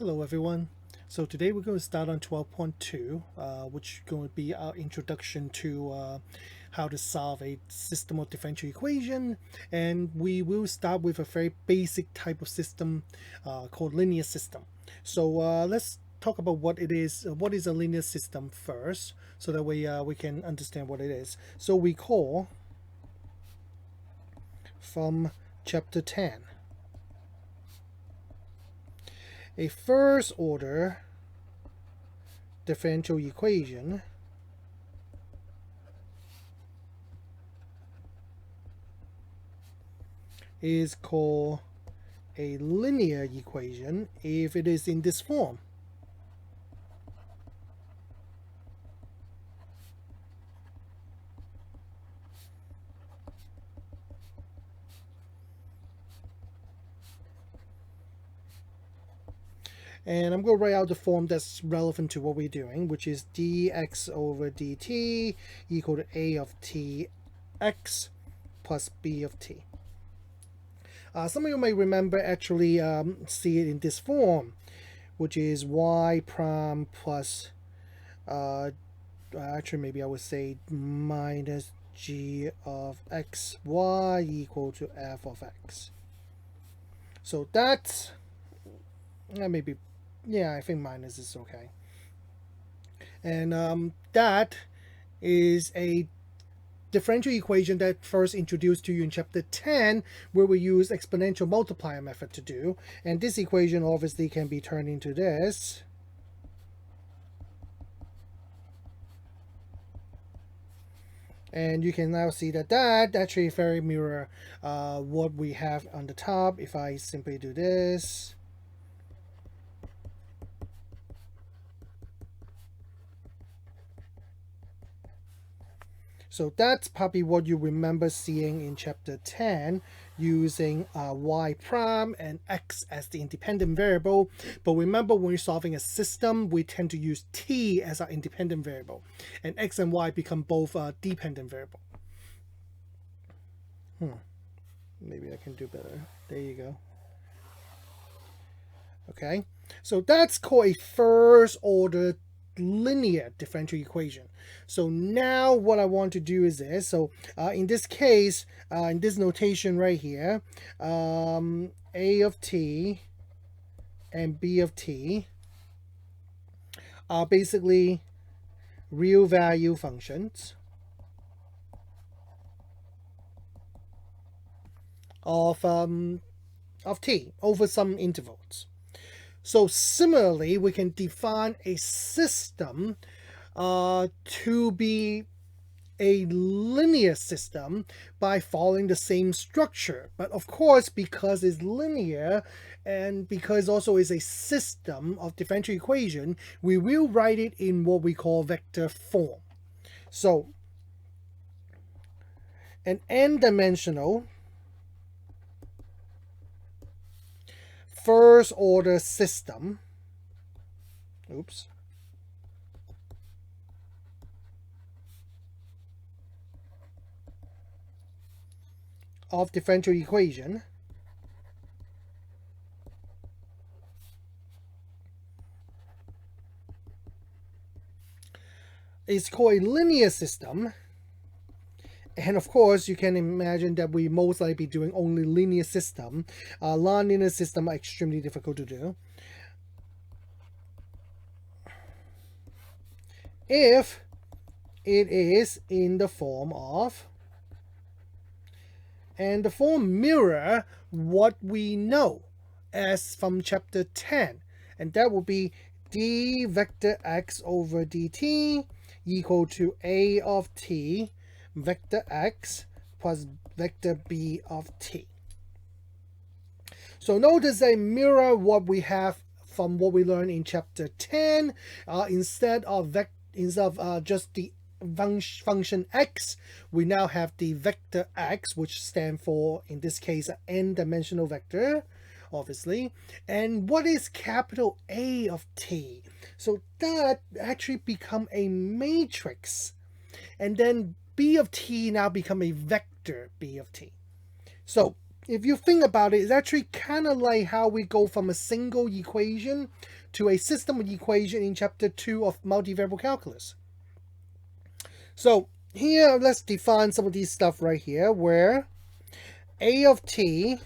Hello everyone. So today we're going to start on 12.2, which is going to be our introduction to how to solve a system of differential equation. And we will start with a very basic type of system called linear system. So let's talk about what it is. What is a linear system first, so that we can understand what it is. So we call from chapter 10 a first order differential equation is called a linear equation if it is in this form. And I'm going to write out the form that's relevant to what we're doing, which is dx over dt equal to a of t x plus b of t. Some of you may remember actually see it in this form, which is y prime plus, actually maybe I would say minus g of x y equal to f of x. So that's, maybe, yeah, I think minus is okay. And that is a differential equation that first introduced to you in chapter 10, where we use exponential multiplier method to do. And this equation obviously can be turned into this. And you can now see that that actually very mirror what we have on the top. If I simply do this, so that's probably what you remember seeing in chapter 10, using y prime and x as the independent variable. But remember, when you're solving a system, we tend to use t as our independent variable, and x and y become both dependent variable. Maybe I can do better. There you go. Okay, so that's called a first order linear differential equation. So now what I want to do is this. So in this case, in this notation right here, a of t and b of t are basically real value functions of t over some intervals. So similarly, we can define a system to be a linear system by following the same structure. But of course, because it's linear and because also is a system of differential equation, we will write it in what we call vector form. So an n-dimensional first order system, of differential equation is called a linear system. And of course, you can imagine that we most likely be doing only linear system. Non-linear system are extremely difficult to do. If it is in the form of, and the form mirror what we know as from chapter 10, and that will be d vector x over dt equal to a of t vector x plus vector b of t. So notice they mirror what we have from what we learned in chapter 10. Instead of just the function x, we now have the vector x, which stand for, in this case, an n-dimensional vector, obviously. And what is capital A of t? So that actually become a matrix, and then b of t now become a vector b of t. So if you think about it, it's actually kind of like how we go from a single equation to a system of equation in chapter 2 of multivariable calculus. So here, let's define some of these stuff right here, where A of t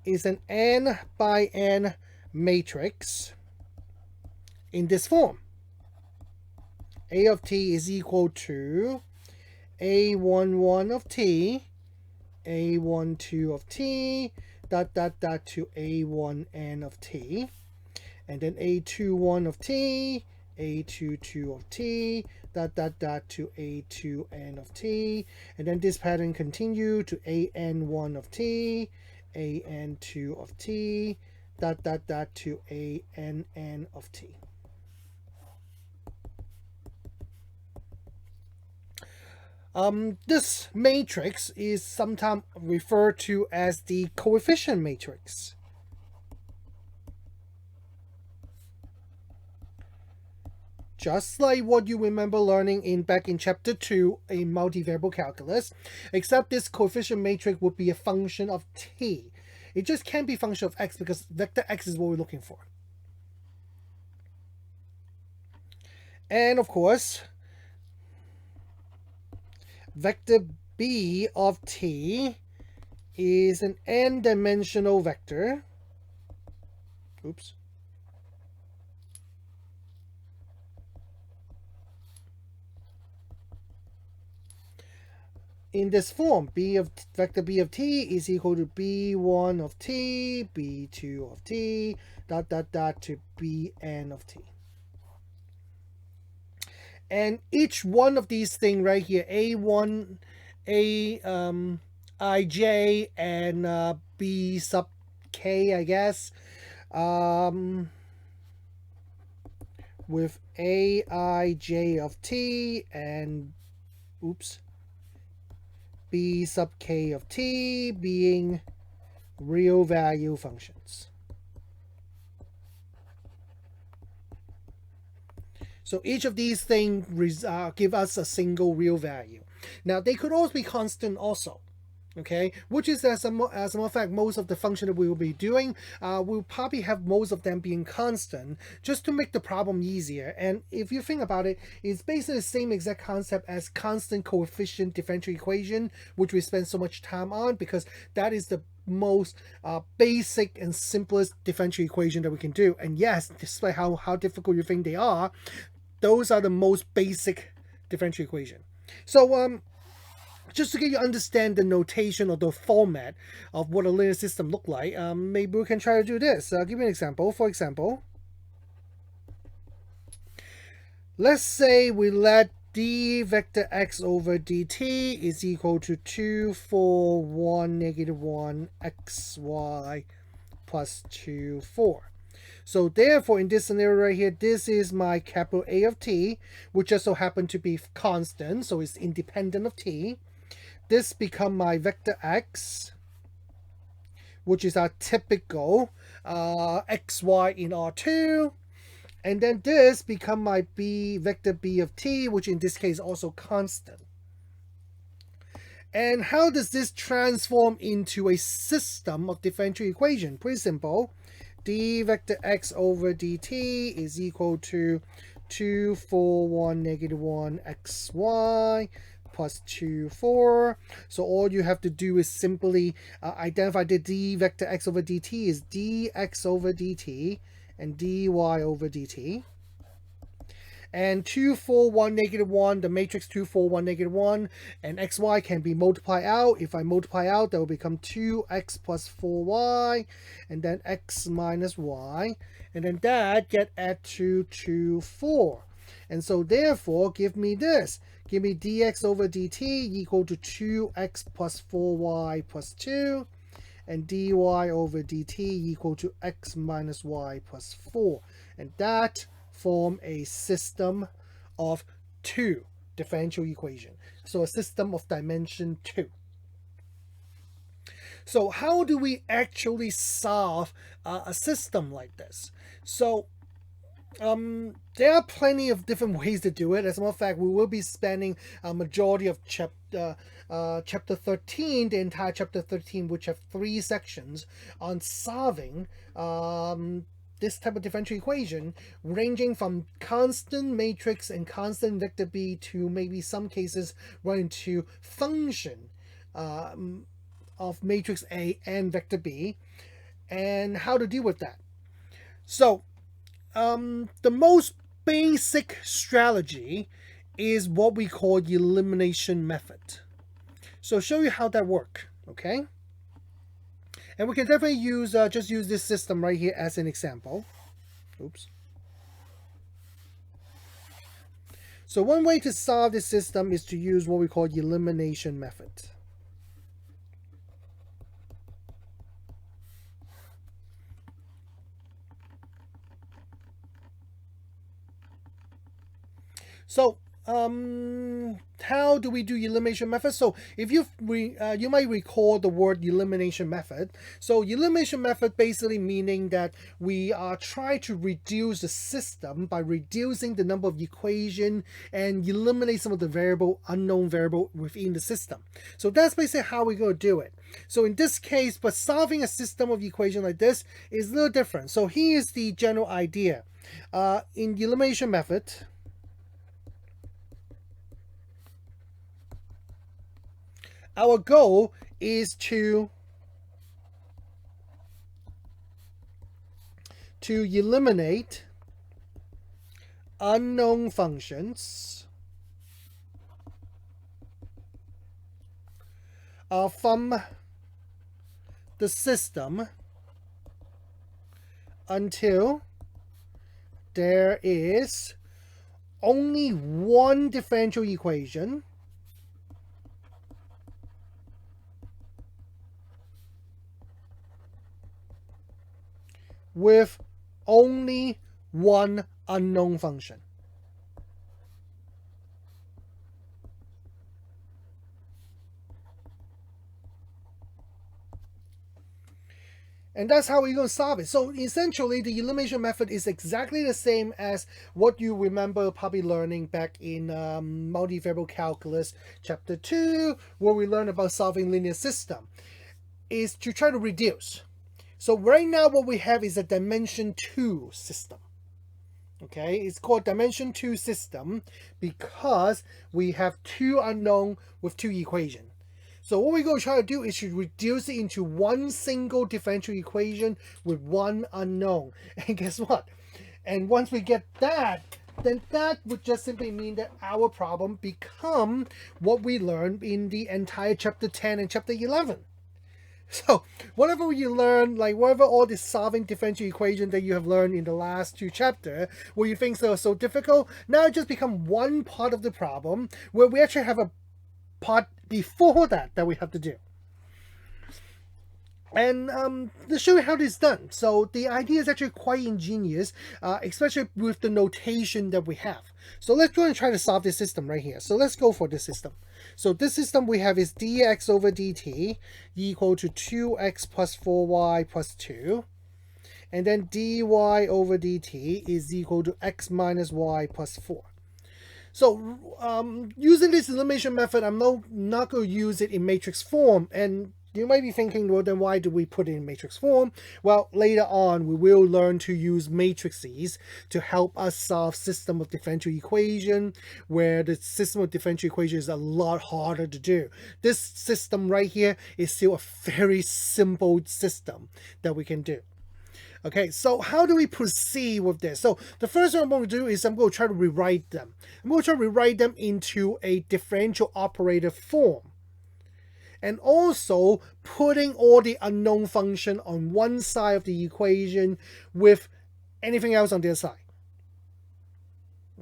is an n by n matrix in this form. A of t is equal to A11 of t, A12 of t, dot dot dot to A1n of t, and then A21 of t, A22 of t, dot dot dot to A2n of t, and then this pattern continue to AN1 of t, AN2 of t, dot dot dot to ANN of t. This matrix is sometimes referred to as the coefficient matrix. Just like what you remember learning back in chapter 2 in multivariable calculus, except this coefficient matrix would be a function of t. It just can't be a function of x because vector x is what we're looking for. And of course, vector b of t is an n-dimensional vector. Oops. In this form, vector b of t is equal to b1 of t, b2 of t, dot dot dot to bn of t. And each one of these things right here, a1, ij, and b sub k, I guess, with aij of t and b sub k of t being real value functions. So each of these things give us a single real value. Now they could also be constant also, okay? Which is, as a matter of fact, most of the function that we will be doing, we'll probably have most of them being constant just to make the problem easier. And if you think about it, it's basically the same exact concept as constant coefficient differential equation, which we spend so much time on because that is the most basic and simplest differential equation that we can do. And yes, despite how difficult you think they are, those are the most basic differential equation. So just to get you understand the notation or the format of what a linear system look like, maybe we can try to do this. I'll give you an example. For example, let's say we let d vector x over dt is equal to 2, 4, 1, negative 1, xy plus 2, 4. So therefore, in this scenario right here, this is my capital A of t, which just so happen to be constant, so it's independent of t. This become my vector x, which is our typical xy in R2. And then this become my vector b of t, which in this case also constant. And how does this transform into a system of differential equation? Pretty simple. D vector x over dt is equal to 2, 4, 1, negative 1, xy plus 2, 4. So all you have to do is simply identify the d vector x over dt is dx over dt and dy over dt. And 2, 4, 1, negative 1, the matrix 2, 4, 1, negative 1, and xy can be multiplied out. If I multiply out, that will become 2x plus 4y, and then x minus y, and then that get add to 2, 4. And so therefore, give me this. Give me dx over dt equal to 2x plus 4y plus 2, and dy over dt equal to x minus y plus 4. And that form a system of 2 differential equation. So a system of dimension 2. So how do we actually solve a system like this? So there are plenty of different ways to do it. As a matter of fact, we will be spending a majority of chapter 13, the entire chapter 13, which have 3 sections on solving this type of differential equation, ranging from constant matrix and constant vector b to maybe some cases run into function of matrix A and vector B, and how to deal with that. So the most basic strategy is what we call elimination method. So show you how that works, okay? And we can definitely use just use this system right here as an example. Oops. So one way to solve this system is to use what we call elimination method. So how do we do elimination method? So if you might recall the word elimination method. So elimination method basically meaning that we are trying to reduce the system by reducing the number of equation and eliminate some of the unknown variable within the system. So that's basically how we're going to do it. So in this case, but solving a system of equation like this is a little different. So here's the general idea. In the elimination method, our goal is to eliminate unknown functions from the system until there is only one differential equation with only one unknown function. And that's how we're going to solve it. So essentially, the elimination method is exactly the same as what you remember probably learning back in multivariable calculus chapter 2, where we learned about solving linear system, is to try to reduce. So right now what we have is a dimension 2 system. Okay, it's called dimension 2 system because we have 2 unknown with 2 equations. So what we're going to try to do is to reduce it into one single differential equation with one unknown. And guess what? And once we get that, then that would just simply mean that our problem become what we learned in the entire chapter 10 and chapter 11. So whatever you learn, like whatever all the solving differential equation that you have learned in the last 2 chapters, where you think they are so difficult, now it just become one part of the problem where we actually have a part before that we have to do. And to show you how this is done. So the idea is actually quite ingenious, especially with the notation that we have. So let's go and try to solve this system right here. So let's go for this system. So this system we have is dx over dt equal to 2x plus 4y plus 2. And then dy over dt is equal to x minus y plus 4. So using this elimination method, I'm not going to use it in matrix form. And you might be thinking, well, then why do we put it in matrix form? Well, later on, we will learn to use matrices to help us solve system of differential equation, where the system of differential equation is a lot harder to do. This system right here is still a very simple system that we can do. Okay, so how do we proceed with this? So the first thing I'm going to do is I'm going to try to rewrite them. I'm going to try to rewrite them into a differential operator form. And also putting all the unknown function on one side of the equation with anything else on the other side.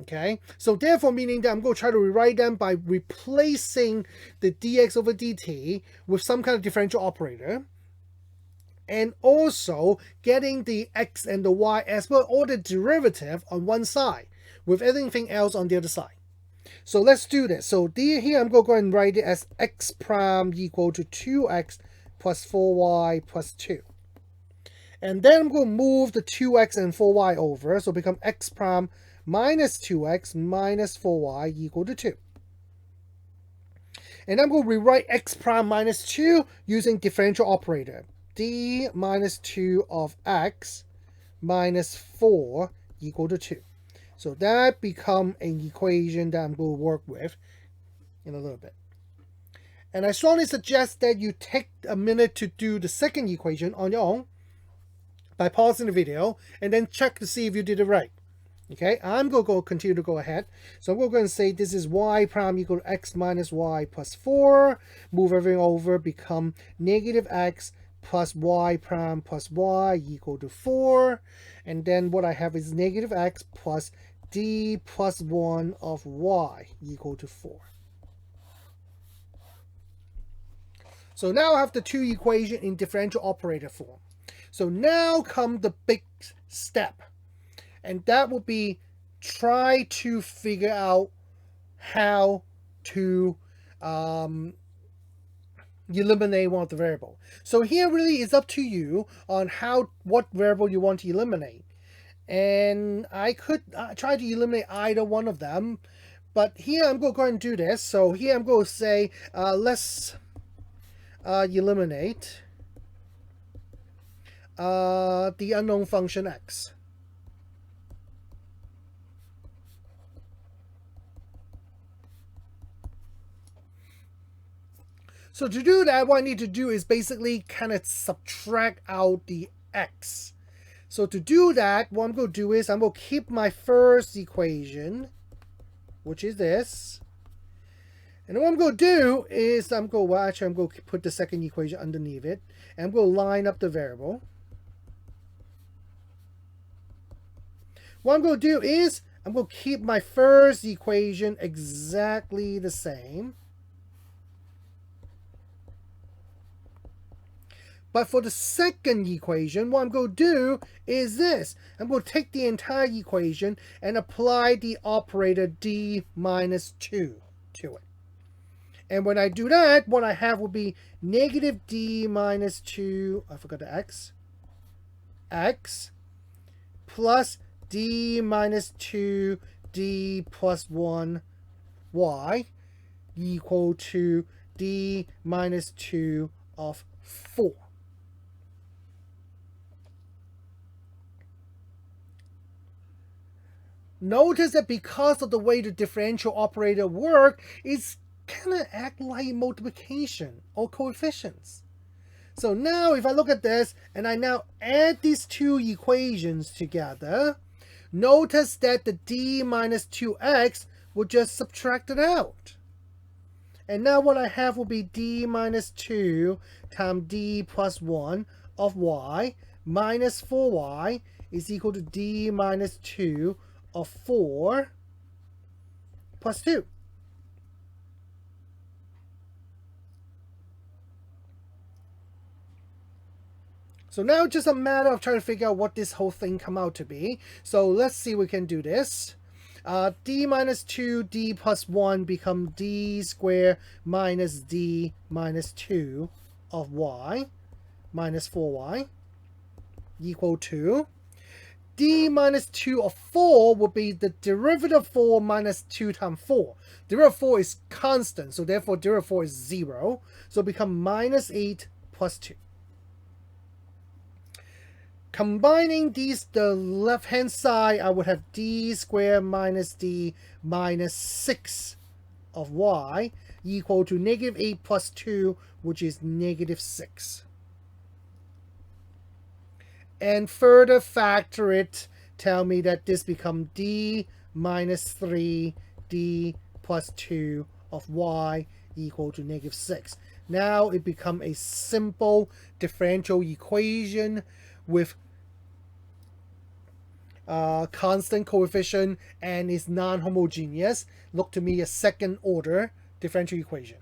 Okay, so therefore meaning that I'm going to try to rewrite them by replacing the dx over dt with some kind of differential operator. And also getting the x and the y as well, all the derivative on one side with everything else on the other side. So let's do this. So here I'm going to go and write it as x prime equal to 2x plus 4y plus 2. And then I'm going to move the 2x and 4y over. So become x prime minus 2x minus 4y equal to 2. And I'm going to rewrite x prime minus 2 using differential operator. D minus 2 of x minus 4 equal to 2. So that becomes an equation that I'm going to work with in a little bit. And I strongly suggest that you take a minute to do the second equation on your own by pausing the video and then check to see if you did it right. Okay, I'm going to continue to go ahead. So we're going to say this is y prime equal to x minus y plus 4. Move everything over, become negative x plus y prime plus y equal to 4. And then what I have is negative x plus d plus 1 of y equal to 4. So now I have the two equations in differential operator form. So now come the big step. And that will be try to figure out how to eliminate one of the variable. So here really is up to you on what variable you want to eliminate. And I could try to eliminate either one of them. But here I'm going to go ahead and do this. So here I'm going to say let's eliminate the unknown function x. So to do that, what I need to do is basically kind of subtract out the x. So to do that, what I'm going to do is I'm going to keep my first equation, which is this. And what I'm going to do is I'm going to put the second equation underneath it. And I'm going to line up the variable. What I'm going to do is I'm going to keep my first equation exactly the same. But for the second equation, what I'm going to do is this. I'm going to take the entire equation and apply the operator d minus 2 to it. And when I do that, what I have will be negative d minus 2, I forgot the x plus d minus 2 d plus 1 y equal to d minus 2 of 4. Notice that because of the way the differential operator works, it's kind of act like multiplication or coefficients. So now if I look at this and I now add these two equations together, notice that the d minus 2x will just subtract it out. And now what I have will be d minus 2 times d plus 1 of y minus 4y is equal to d minus 2 of 4 plus 2. So now it's just a matter of trying to figure out what this whole thing come out to be. So let's see if we can do this. D minus 2, d plus 1 become d squared minus d minus 2 of y minus 4y equal to d minus 2 of 4 will be the derivative of 4 minus 2 times 4. Derivative of 4 is constant, so therefore derivative of 4 is 0. So it becomes minus 8 plus 2. Combining these, the left-hand side, I would have d squared minus d minus 6 of y equal to negative 8 plus 2, which is negative 6. And further factor it, tell me that this becomes d minus 3 d plus 2 of y equal to negative 6. Now it becomes a simple differential equation with constant coefficient and is non-homogeneous. Look to me a second order differential equation.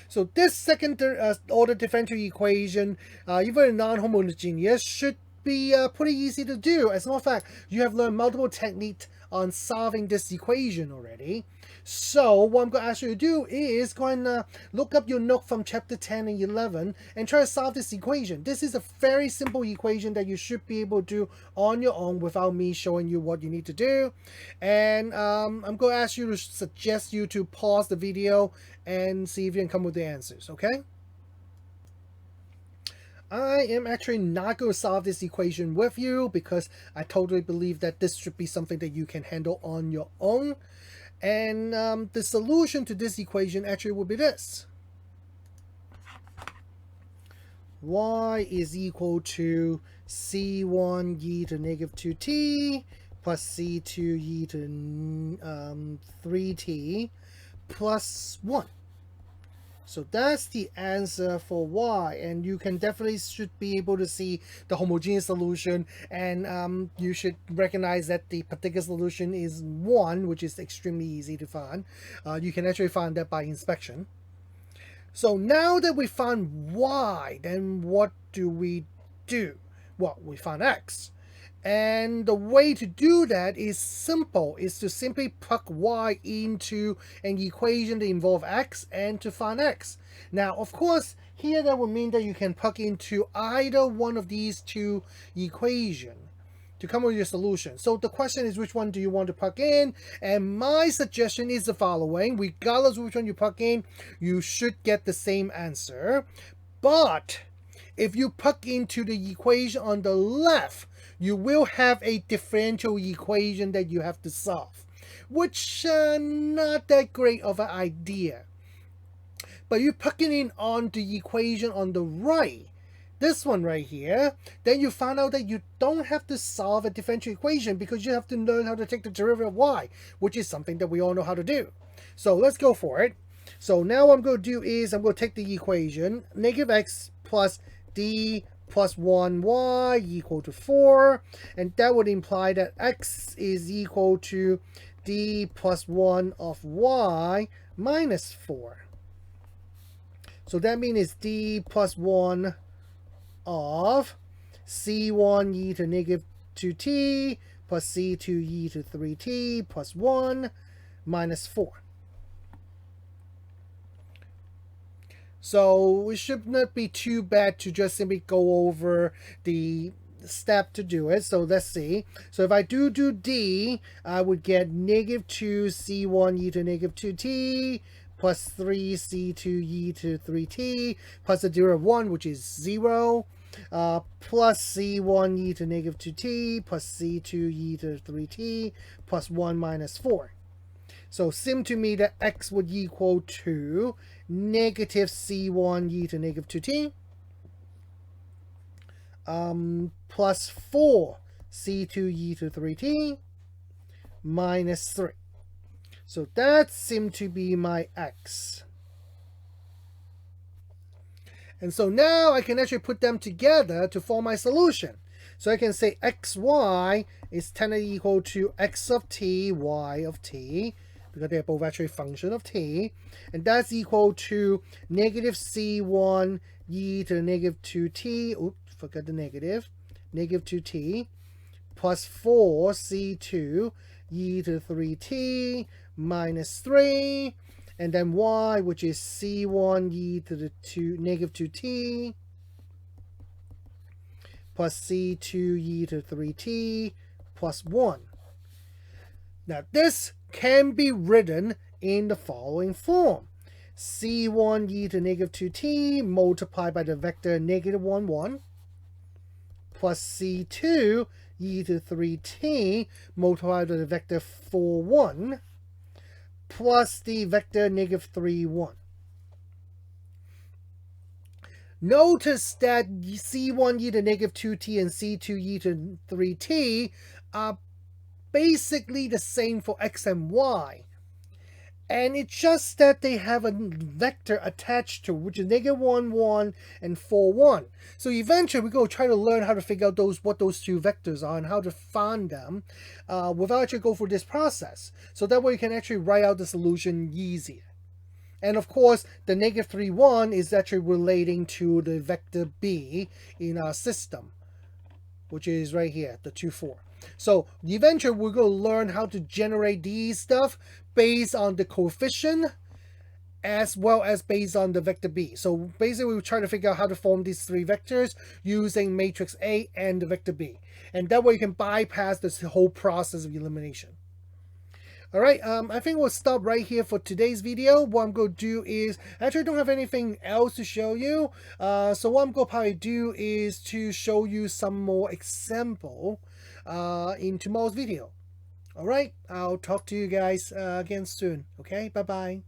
So this second order differential equation, even non-homogeneous, should be pretty easy to do. As a matter of fact, you have learned multiple techniques on solving this equation already. So what I'm going to ask you to do is go and look up your note from chapter 10 and 11 and try to solve this equation. This is a very simple equation that you should be able to do on your own without me showing you what you need to do. And I'm going to ask you to suggest you to pause the video and see if you can come with the answers, okay? I am actually not going to solve this equation with you because I totally believe that this should be something that you can handle on your own. And the solution to this equation actually would be this. Y is equal to C1 e to negative 2t plus C2 e to 3t plus 1. So that's the answer for y, and you can definitely should be able to see the homogeneous solution, and you should recognize that the particular solution is 1, which is extremely easy to find. You can actually find that by inspection. So now that we found y, then what do we do? Well, we found x. And the way to do that is simple, is to simply plug y into an equation that involves x and to find x. Now, of course, here that would mean that you can plug into either one of these two equations to come up with your solution. So the question is, which one do you want to plug in? And my suggestion is the following. Regardless of which one you plug in, you should get the same answer. But if you plug into the equation on the left, you will have a differential equation that you have to solve, which not that great of an idea. But you plug it in on the equation on the right, this one right here, then you find out that you don't have to solve a differential equation because you have to learn how to take the derivative of y, which is something that we all know how to do. So let's go for it. So now what I'm going to do is I'm going to take the equation, negative x plus d plus 1y equal to 4, and that would imply that x is equal to d plus 1 of y minus 4. So that means it's d plus 1 of c1 e to negative 2t plus c2 e to 3t plus 1 minus 4. So it should not be too bad to just simply go over the step to do it. So let's see. So if I do d, I would get negative 2 c1 e to negative 2t plus 3 c2 e to 3t plus the derivative of 1, which is 0, plus c1 e to negative 2t plus c2 e to 3t plus 1 minus 4. So seems to me that x would equal to negative c1 e to negative 2t plus 4 c2 e to 3t minus 3. So that seemed to be my x. And so now I can actually put them together to form my solution. So I can say xy is tangent equal to x of t, y of t, because they're both actually function of t, and that's equal to negative c1 e to negative 2t, oops, forgot the negative 2t, plus 4 c2 e to 3t minus 3, and then y, which is c1 e to the negative 2t plus c2 e to 3t plus 1. Now this can be written in the following form. c1 e to negative 2t multiplied by the vector negative 1, 1 plus c2 e to 3t multiplied by the vector 4, 1 plus the vector negative 3, 1. Notice that c1 e to negative 2t and c2 e to 3t are basically the same for x and y. And it's just that they have a vector attached to, which is negative 1, 1 and 4, 1. So eventually we're going to try to learn how to figure out what those two vectors are and how to find them without actually go through this process. So that way you can actually write out the solution easier. And of course, the negative 3, 1 is actually relating to the vector b in our system. which is right here, the 2, 4. So eventually we're going to learn how to generate these stuff based on the coefficient as well as based on the vector B. So basically we try to figure out how to form these 3 vectors using matrix A and the vector B. And that way you can bypass this whole process of elimination. All right, I think we'll stop right here for today's video. What I'm going to do is, actually I don't have anything else to show you. So what I'm going to probably do is to show you some more example in tomorrow's video. All right, I'll talk to you guys again soon. Okay, bye-bye.